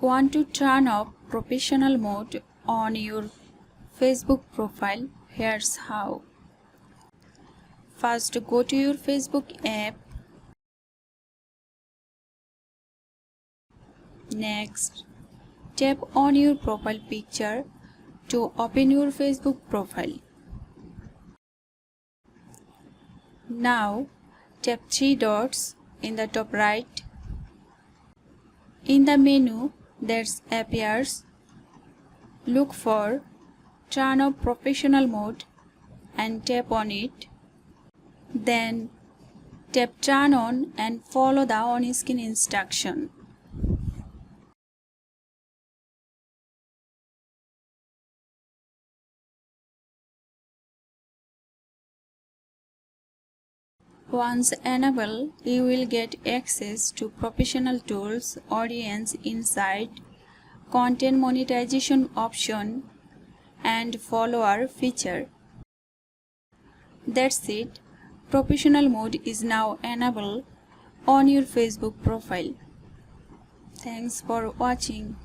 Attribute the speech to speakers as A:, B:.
A: Want to turn off professional mode on your Facebook profile? Here's how. First, go to your Facebook app. Next, tap on your profile picture to open your Facebook profile. Now, tap three dots in the top right. In the menu that appears, look for Turn off professional mode and tap on it. Then tap Turn on and follow the on-screen instruction. Once enabled, you will get access to professional tools, audience insight, content monetization option, and follower feature. That's it. Professional mode is now enabled on your Facebook profile. Thanks for watching.